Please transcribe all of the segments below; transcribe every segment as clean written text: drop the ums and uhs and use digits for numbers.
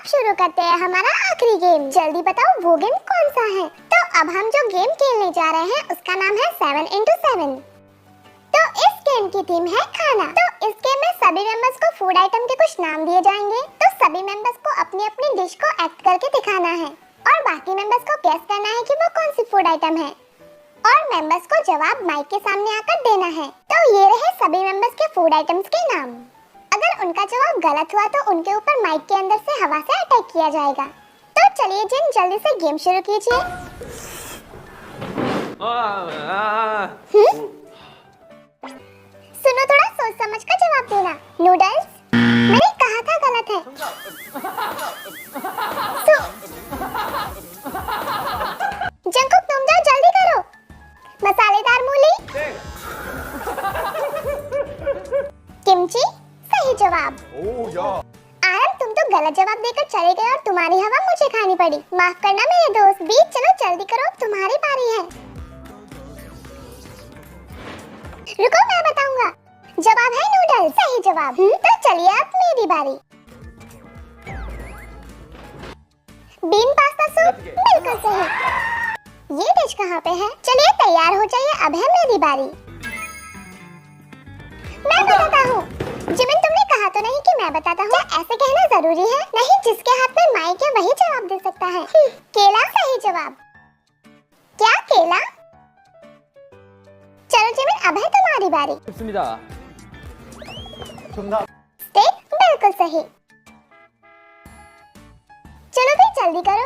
शुरू करते हैं हमारा आखिरी गेम। जल्दी बताओ वो गेम कौन सा है। तो अब हम जो गेम खेलने जा रहे हैं उसका नाम है 7 into 7। तो इस गेम की थीम है खाना। तो इस गेम में सभी मेंबर्स को फूड आइटम के कुछ नाम दिए जाएंगे। तो सभी मेंबर्स को अपनी अपनी डिश को एक्ट करके दिखाना है और बाकी मेंबर्स को गेस करना है कि वो कौन सी फूड आइटम है और मेंबर्स को जवाब माइक के सामने आकर देना है। तो ये रहे सभी मेंबर्स के फूड आइटम्स के नाम। अगर उनका जवाब गलत हुआ तो उनके ऊपर माइक के अंदर से हवा से अटैक किया जाएगा। तो चलिए जिन जल्दी से गेम शुरू कीजिए। सुनो, थोड़ा सोच समझ कर जवाब देना। नूडल्स? मैंने कहा था गलत है। जंकुक तुम जाओ, जल्दी करो। मसालेदार मूली? किमची? सही जवाब। आरम, तुम तो गलत जवाब देकर चले गए और तुम्हारी हवा मुझे खानी पड़ी। माफ करना मेरे दोस्त। बीच चलो जल्दी करो, तुम्हारी बारी है। रुको, मैं बताऊंगा। जवाब है नूडल्स। सही जवाब। तो चलिए अब मेरी बारी। Bean pasta soup? बिल्कुल सही। ये डिश कहाँ पे है? चलिए तैयार हो जाइए, अब है मेरी बारी। मैं बताता हूँ। जिमिन, तुमने कहा तो नहीं कि मैं बताता हूँ? क्या ऐसे कहना जरूरी है? नहीं, जिसके हाथ में माइक है वही जवाब दे सकता है। केला? सही जवाब। क्या केला? चलो जिमिन, अब है तुम्हारी बारी। स्टेक? बिल्कुल सही। चलो भी जल्दी करो।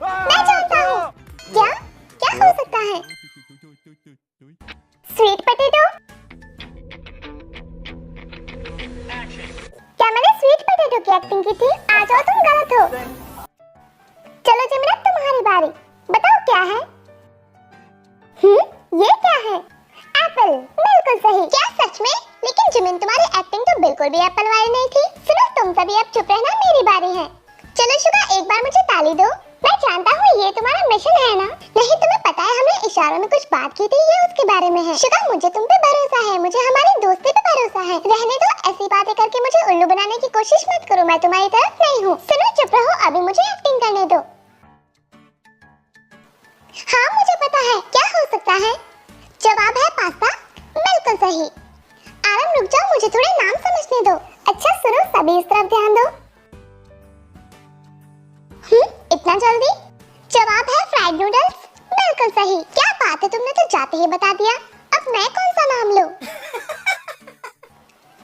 मैं जानता हूँ। क्या क्या हो सकता है? Sweet potato? क्या मैंने स्वीट पोटैटो की एक्टिंग की थी? आ जाओ, तुम गलत हो। चलो जिमिन, तुम्हारी बारी। बताओ क्या है? ये क्या है? एप्पल? बिल्कुल सही। क्या सच में? लेकिन जिमिन, तुम्हारी एक्टिंग तो बिल्कुल भी एप्पल वाली नहीं थी। सुनो, तुम सभी अब चुप रहना, मेरी बारी है। चलो शुगा, एक बार मुझे ताली दो। मैं जानता हूँ ये तुम्हारा मिशन है ना? नहीं, तुम्हें पता है हमने इशारों में कुछ बात की थी, ये उसके बारे में है। शुगा, मुझे तुम पे भरोसा है, मुझे हमारी दोस्ती पे भरोसा है। रहने दो, ऐसी बातें करके मुझे उल्लू बनाने की कोशिश मत करो, मैं तुम्हारी तरफ नहीं हूँ। सुनो, चुप रहो, अभी मुझे एक्टिंग करने दो। हाँ, मुझे पता है। क्या हो सकता है? जवाब है पास्ता। बिल्कुल सही। आरम, रुक जाओ, मुझे थोड़े नाम समझने दो। अच्छा सुनो, सभी इस तरफ ध्यान दो। इतना जल्दी? जवाब है फ्राइड नूडल्स। बिल्कुल सही। क्या बात है, तुमने तो जाते ही बता दिया। अब मैं कौन सा नाम लूं?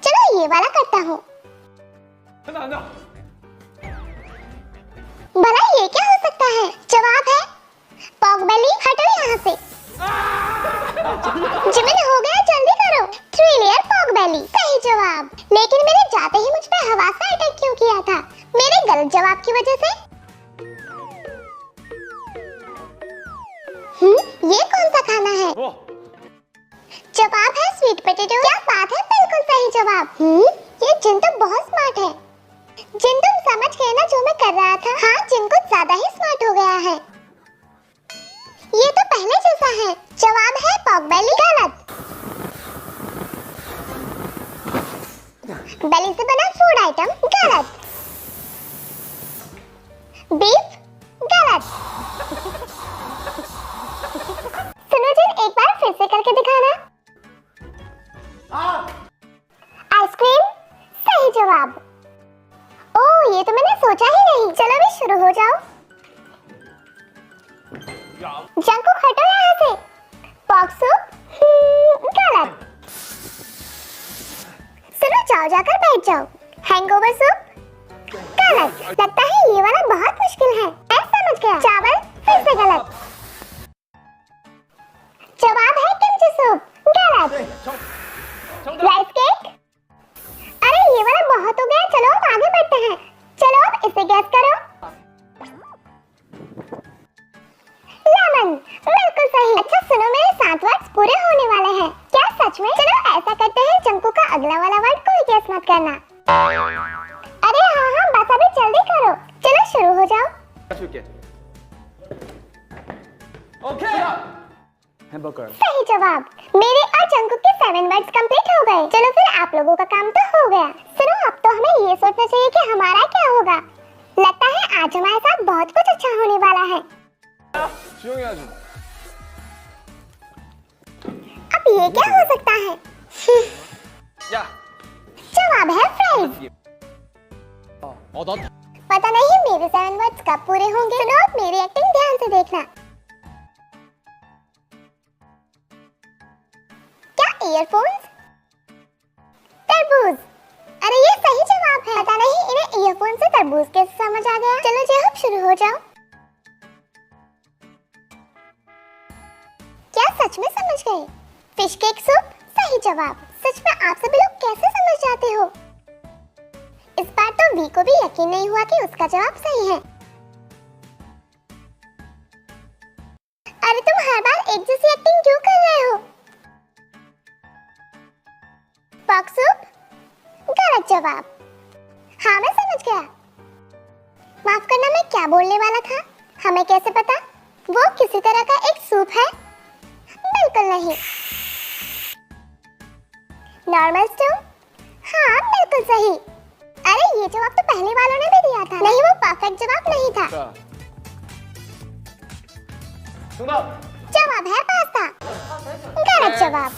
चलो ये वाला करता हूँ। भला ये क्या हो सकता है? जवाब है पॉक बेली। हटो यहाँ से। जिमिन, हो गया, जल्दी करो। 3 लेयर पॉक बेली। सही जवाब। लेकिन मैंने जाते ही मुझ पे हवा से अटैक क्यों किया था? मेरे गलत जवाब की वजह से? ये कौन सा खाना है? जवाब है स्वीट पोटैटो। क्या बात है, बिल्कुल सही जवाब। ये जिन तो बहुत स्मार्ट है। जिन, तुम समझ गए ना जो मैं कर रहा था? हाँ, जिन कुछ ज्यादा ही स्मार्ट हो गया है। ये तो पहले जैसा है। जवाब है पॉक बेली। गलत। बेली से बना फूड आइटम? गलत। बीफ? गलत। सुनो जिन, एक बार फिर से करके दिखाना। आइसक्रीम? सही जवाब। ओह, ये तो मैंने सोचा ही नहीं। चलो भी शुरू हो जाओ। जंकुक, हटो यहाँ से। Pock soup? गलत। सुनो, जाओ जाकर बैठ जाओ। Hangover soup? गलत। लगता है ये वाला बहुत मुश्किल है। मैं समझ गया। चावल? फिर से गलत। जवाब है किमची सूप। गलत। Rice cake? अरे ये वाला बहुत हो गया, चलो अब आगे बढ़ते हैं। चलो अब इसे गैस करो। लेमन? बिल्कुल सही। अच्छा सुनो, मेरे 7 वर्ड्स पूरे होने वाले हैं। क्या सच में? चलो ऐसा करते हैं, जंकू का अगला वाला वर्ड कोई गैस मत करना। अरे हाँ, बस अभी जल्दी करो। चलो शुरू हो जाओ। ओके। हैमबर्गर। सही जवाब। मेरे और जंकुक के 7 वर्ड्स कंप्लीट हो गए। चलो फिर आप लोगों का काम तो हो गया। सुनो, अब तो हमें ये सोचना चाहिए कि हमारा क्या होगा। लगता है आज हमारे साथ बहुत कुछ अच्छा होने वाला है। अब ये क्या हो सकता है? जवाब है फ्राइज। पता नहीं मेरे 7 वर्ड्स कब पूरे होंगे। सुनो, अब मेरी एक्टिंग ध्यान से देखना। क्या ईयरफोन्स? तरबूज। अरे ये सही जवाब है। पता नहीं इन्हें ईयरफोन से तरबूज कैसे समझ आ गया। चलो जेहब शुरू हो जाओ। क्या सच में समझ गए? फिश केक सूप सही जवाब। सच में आप सभी लोग कैसे समझ जाते हो? इस बार तो वी को भी यकीन नहीं हुआ कि उसका जवाब सही है। अरे तुम हर बार एक जैसी एक्टिंग क्यों कर रहे हो? पॉक सूप गलत जवाब। हाँ मैं समझ गया। माफ करना, मैं क्या बोलने वाला था? हमें कैसे पता? वो किसी तरह का एक सूप है? बिल्कुल नहीं। Normal stew? हाँ बिल्कुल सही। अरे ये जवाब तो पहले वालों ने भी दिया था। नहीं, वो परफेक्ट जवाब नहीं था। जवाब है पास्ता। गलत जवाब।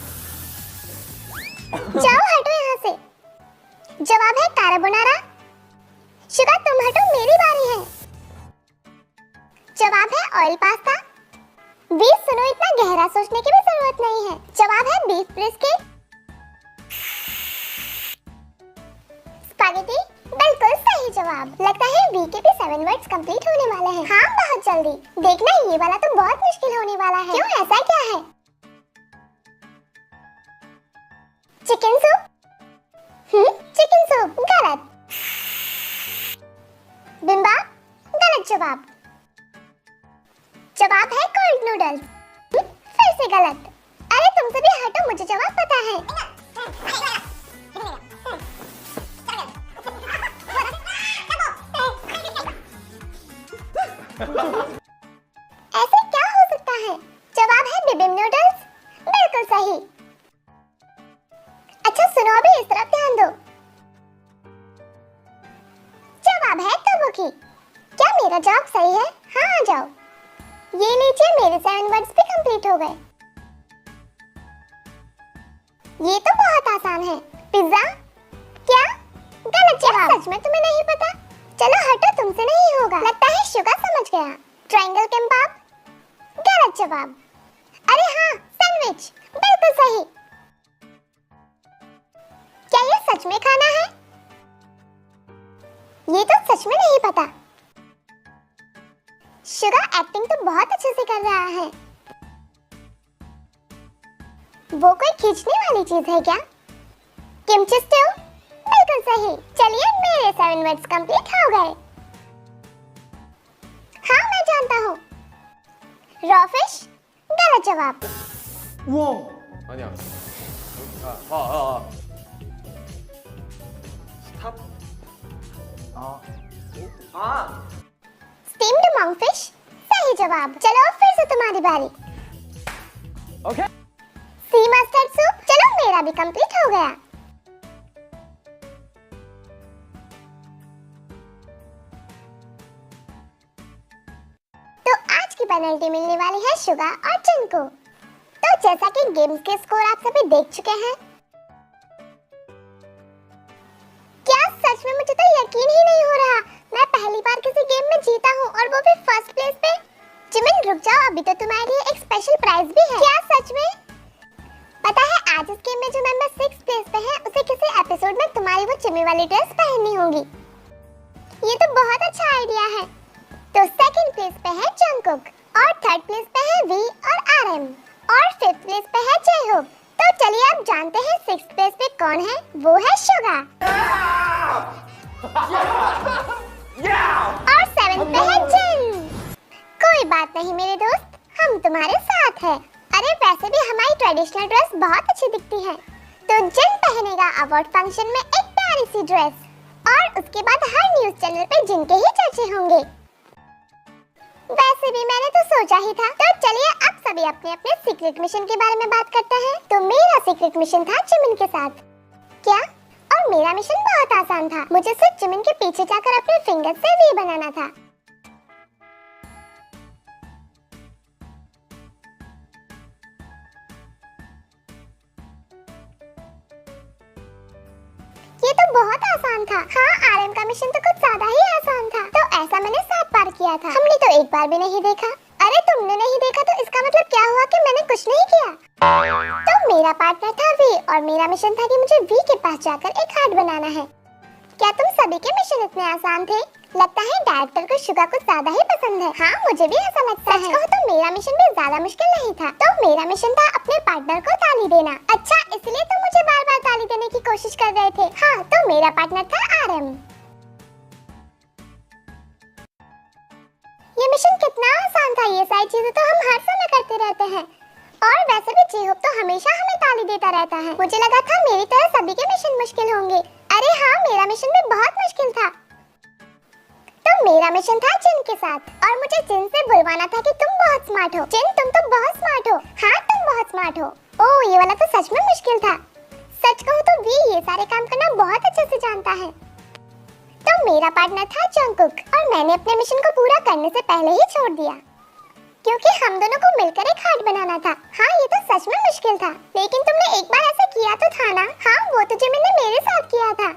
जाओ हटो यहाँ से। जवाब है कार्बोनारा। शुगा तुम हटो, मेरी बारी है। जवाब है ऑयल पास्ता। बीफ, सुनो इतना गहरा सोचने की भी जरूरत नहीं है। जवाब है बीफ ब्रिस्केट। स्पैगेटी बिल्कुल सही जवाब। लगता है वी के भी 7 वर्ड्स कंप्लीट होने वाले हैं। हाँ बहुत जल्दी। देखना ये वाला तो बहुत मुश्किल होने वाला है। क्यों, ऐसा क्या है? Chicken soup? चिकन सूप गलत। बिम्बाप गलत जवाब। जवाब है कोल्ड नूडल्स। फिर से गलत। अरे तुम सभी हटो, मुझे जवाब पता है। ऐसे क्या हो सकता है? जवाब है बिबिम नूडल्स। बिल्कुल सही। अच्छा सुनो, अभी इस तरफ ध्यान दो। जवाब है तबुकी। क्या मेरा जवाब सही है? हाँ आ जाओ। ये लीजिए, मेरे 7 वर्ड्स भी कंप्लीट हो गए। ये तो बहुत आसान है। पिज्जा? क्या? गलत जवाब। सच में तुम्हें नहीं पता? चलो हटो, तुमसे नहीं होगा। लगता है शुगा समझ गया। Triangle kimbap? गलत जवाब। अरे हाँ, सैंडविच बिल्कुल सही। क्या ये सच में खाना है? ये तो सच में नहीं पता। शुगा एक्टिंग तो बहुत अच्छे से कर रहा है। वो कोई खींचने वाली चीज है क्या? Kimchi stew? बिल्कुल सही। चलिए मेरे 7 वर्ड्स कंप्लीट हो गए। हाँ मैं जानता हूँ। Raw fish? गलत जवाब। 아니야. 스탑. स्टीम्ड मॉन्गफिश? सही जवाब। चलो अब फिर से तुम्हारी बारी। ओके। सी मस्टर्ड सूप? चलो मेरा भी कंप्लीट हो गया। तो आज की पेनल्टी मिलने वाली है शुगा और चिन को। तो जैसा कि गेम्स के स्कोर आप सभी देख चुके हैं, क्या सच में मुझे तो यकीन ही नहीं हो रहा। मैं पहली बार किसी गेम में जीता हूँ और वो भी फर्स्ट प्लेस पे। जिमिन रुक जाओ, अभी तो तुम्हारे लिए एक स्पेशल प्राइज भी है। क्या सच में? पता है आज इस गेम में जो मेंबर 6 प्लेस पे है उसे किसी एपिसोड में तुम्हारी वो चिमी वाली ड्रेस पहननी होगी। ये तो बहुत अच्छा आइडिया है। तो सेकंड प्लेस पे है जंगकुक और थर्ड प्लेस पे है वी और आरएम और फिफ्थ प्लेस पे है जेहोब। तो चलिए अब जानते हैं 6th प्लेस पे कौन है। वो है शुगा। और 7th पे है जिन। कोई बात नहीं मेरे दोस्त, हम तुम्हारे साथ हैं। अरे वैसे भी हमारी ट्रेडिशनल ड्रेस बहुत अच्छी दिखती है। तो जिन पहनेगा अवार्ड फंक्शन में एक प्यारी सी ड्रेस और उसके बाद हर न्यूज चैनल पे जिन के ही चर्चे होंगे। वैसे भी मैंने तो सोचा ही था। तो चलिए अब सभी अपने अपने सीक्रेट मिशन के बारे में बात करते हैं। तो मेरा सीक्रेट मिशन था जिमिन के साथ। क्या? और मेरा मिशन बहुत आसान था, मुझे सिर्फ जिमिन के पीछे जाकर अपने फिंगर से वी बनाना था। ये तो बहुत आसान था। हाँ, आरएम का मिशन तो कुछ ज्यादा ही आसान था। तो ऐसा मैंने 7 बार किया था, हमने तो एक बार भी नहीं देखा। अरे तुमने नहीं देखा तो इसका मतलब क्या हुआ कि मैंने कुछ नहीं किया? तो मेरा पार्टनर था वी और मेरा मिशन था कि मुझे वी के पास जाकर एक हार्ट बनाना है। क्या तुम सभी के मिशन इतने आसान थे? लगता है डायरेक्टर को शुगा कुछ ज्यादा ही पसंद है। हाँ, मुझे भी ऐसा लगता है। सच कहो तो मेरा मिशन भी ज्यादा मुश्किल नहीं था। तो मेरा मिशन था अपने पार्टनर को ताली देना। अच्छा, इसलिए तो मुझे बार-बार ताली देने की कोशिश कर रहे थे। हाँ, तो मेरा पार्टनर था आरएम। ये मिशन कितना आसान था। ये सारी चीजें तो हम हर समय करते रहते हैं। और वैसे भी जेहोप तो हमेशा हमें ताली देता रहता है। मुझे लगा था मेरी तरह सभी के मिशन मुश्किल होंगे। अरे हाँ, मेरा मिशन भी बहुत मुश्किल था। तो मेरा मिशन था जिन के साथ और मुझे जिन से बुलवाना था कि तुम बहुत स्मार्ट हो। जिन, तुम तो बहुत स्मार्ट हो। हाँ, तुम बहुत स्मार्ट हो। ओह, ये वाला तो सच में मुश्किल था। सच कहूँ तो वी ये सारे काम करना बहुत अच्छे से जानता है। तो मेरा पार्टनर था जंगकुक और मैंने अपने मिशन को पूरा करने से पहले ही छोड़ दिया क्योंकि हम दोनों को मिलकर एक हार्ट बनाना था। हाँ, ये तो सच में मुश्किल था, लेकिन तुमने एक बार ऐसा किया तो था ना? हाँ, वो तो जिमिन ने मेरे साथ किया था।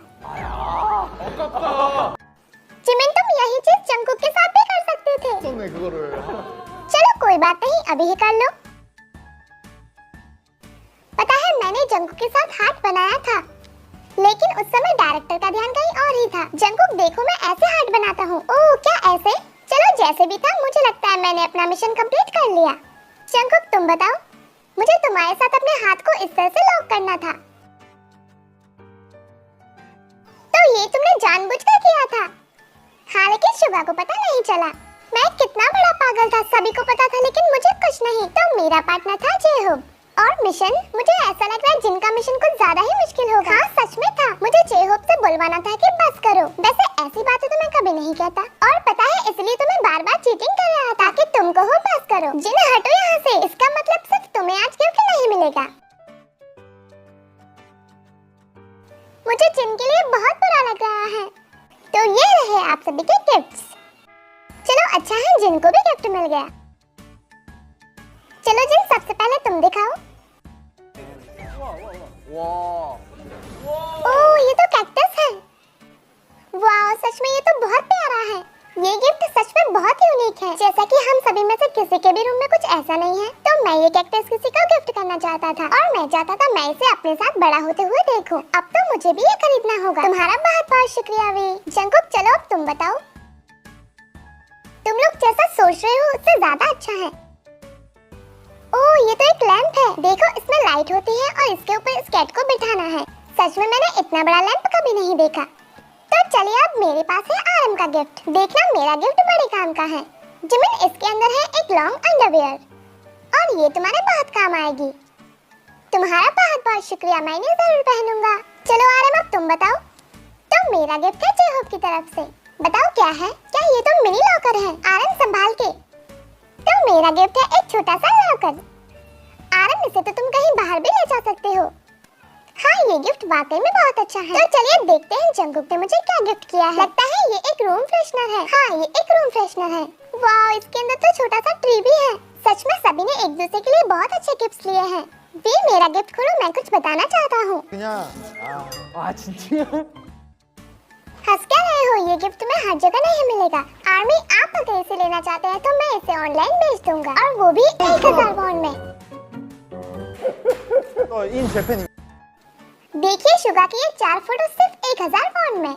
जिमिन, तुम यही चीज जंगकुक के साथ भी कर सकते थे। चलो कोई बात नहीं, अभी ही कर लो। पता है, मैंने जंगकुक के साथ हार्ट बनाया था, लेकिन उस समय डायरेक्टर का ध्यान कहीं और ही था। जंगकुक, देखो मैं ऐसे हार्ट बनाता हूँ। ओह, क्या ऐसे? चलो जैसे भी था, मुझे लगता है मैंने अपना मिशन कंप्लीट कर लिया। जंगकुक, तुम बताओ, मुझे तुम्हारे साथ अपने हाथ को इस तरह से लॉक करना था। तो ये तुमने जानबूझकर किया था? हाँ, लेकिन शुगा को पता नहीं चला। मैं कितना बड़ा पागल था, सभी को पता था लेकिन मुझे कुछ नहीं। तो मेरा पार्टनर था जेहोब और मिशन, मुझे ऐसा लग रहा है जिनका मिशन कुछ ज्यादा ही मुश्किल होगा। हाँ, सच में था। मुझे जेहोब से बुलवाना था कि बस करो। वैसे ऐसी बातें तो मैं कभी नहीं कहता, और पता है इसलिए तो मैं बार-बार चीटिंग कर रहा था कि तुम कहो बस करो। जिन, हटो यहाँ से। इसका मतलब सिर्फ तुम्हें आज गिफ्ट नहीं मिलेगा। मुझे जिन के लिए बहुत बुरा लग रहा है। तो ये रहे आप सभी के गिफ्ट्स। चलो अच्छा है, जिन को भी गिफ्ट मिल गया। चलो जिन, सबसे पहले तुम दिखाओ। ओह, ये तो कैक्टस है। वाह, सच में ये तो बहुत प्यारा है। ये गिफ्ट सच में बहुत यूनिक है। जैसा कि हम सभी में से किसी के भी रूम में कुछ ऐसा नहीं है, तो मैं ये कैक्टस किसी को गिफ्ट करना चाहता था और मैं चाहता था मैं इसे अपने साथ बड़ा होते हुए देखूं। अब तो मुझे भी ये खरीदना होगा। तुम्हारा बहुत बहुत शुक्रिया वी। जंगकुक, चलो अब तुम बताओ। तुम लोग जैसा सोच रहे हो उससे ज्यादा अच्छा है। ओह, ये तो एक लैंप है। देखो, इसमें लाइट होती है और इसके ऊपर इस कैट को बिठाना है। सच में मैंने इतना बड़ा लैंप कभी नहीं देखा। तो चलिए, अब मेरे पास है आरएम का गिफ्ट। देखना, मेरा गिफ्ट बड़े काम का है। जिमिन, इसके अंदर है एक लॉन्ग अंडरवियर और ये तुम्हारे बहुत काम आएगी। तुम्हारा बहुत बहुत शुक्रिया, मैं इन्हें जरूर पहनूंगा। चलो आरएम, अब तुम बताओ। तो मेरा गिफ्ट है जेहोब की तरफ से। बताओ क्या है? क्या ये तो मिनी लॉकर है? आरएम संभाल के। तो मेरा गिफ्ट है एक छोटा सा लॉकर। आरएम, इसे तो तुम कहीं बाहर भी ले जा सकते हो। हाँ, ये गिफ्ट वाकई में बहुत अच्छा है। तो चलिए देखते हैं जंगकुक ने मुझे क्या गिफ्ट किया है। लगता है ये एक रूम फ्रेशनर है। हाँ, ये एक रूम फ्रेशनर है। वाह, इसके अंदर तो छोटा सा ट्री भी है। सच में सभी ने एक दूसरे के लिए बहुत अच्छे गिफ्ट लिए हैं। वी, मेरा गिफ्ट खोलो, मैं कुछ बताना चाहता हूँ। 진짜? हंस क्या रहे हो? ये गिफ्ट तुम्हें हर जगह नहीं मिलेगा। आर्मी, आप अगर इसे लेना चाहते हैं तो मैं इसे ऑनलाइन बेच दूंगा, और वो भी 1000 वॉन में। 인 재팬. देखिए शुगा की ये 4 फोटो सिर्फ 1000 वॉन में।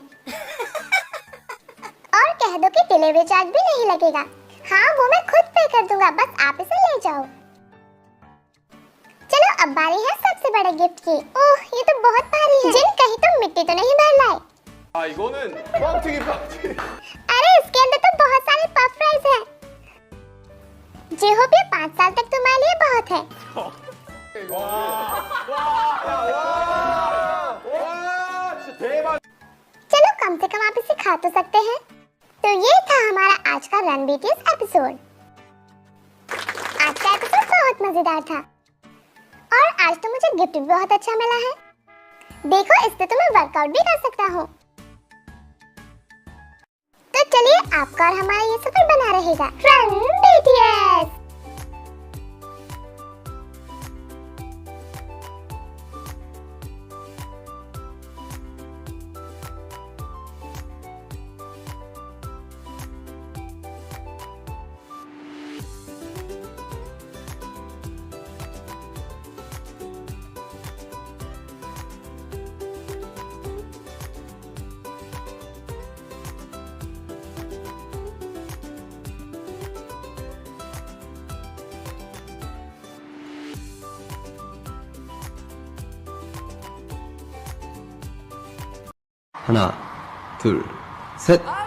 और कह दो कि डिलीवरी चार्ज भी नहीं लगेगा। हाँ, वो मैं खुद पे कर दूंगा, बस आप इसे ले जाओ। चलो अब बारी है सबसे बड़े गिफ्ट की। ओह, ये तो बहुत भारी है। जिन, कहीं तुम मिट्टी तो नहीं भर लाए? 아, 이거는 뻥튀기. अरे, इसके अंदर तो बहुत सारे पफ फ्राइज हैं। जेहोब, ये 5 साल तक तुम्हारे लिए बहुत है। 진짜 대박. चलो कम से कम आप इसे खा तो सकते हैं। तो ये था हमारा आज का रन बीटीएस एपिसोड। आज का एपिसोड बहुत मजेदार था और आज तो मुझे गिफ्ट भी बहुत अच्छा मिला है। देखो इससे तो मैं वर्कआउट भी कर सकता हूँ। तो चलिए आपका और हमारा ये सफर बना रहेगा। Run BTS। 하나, 둘, 셋.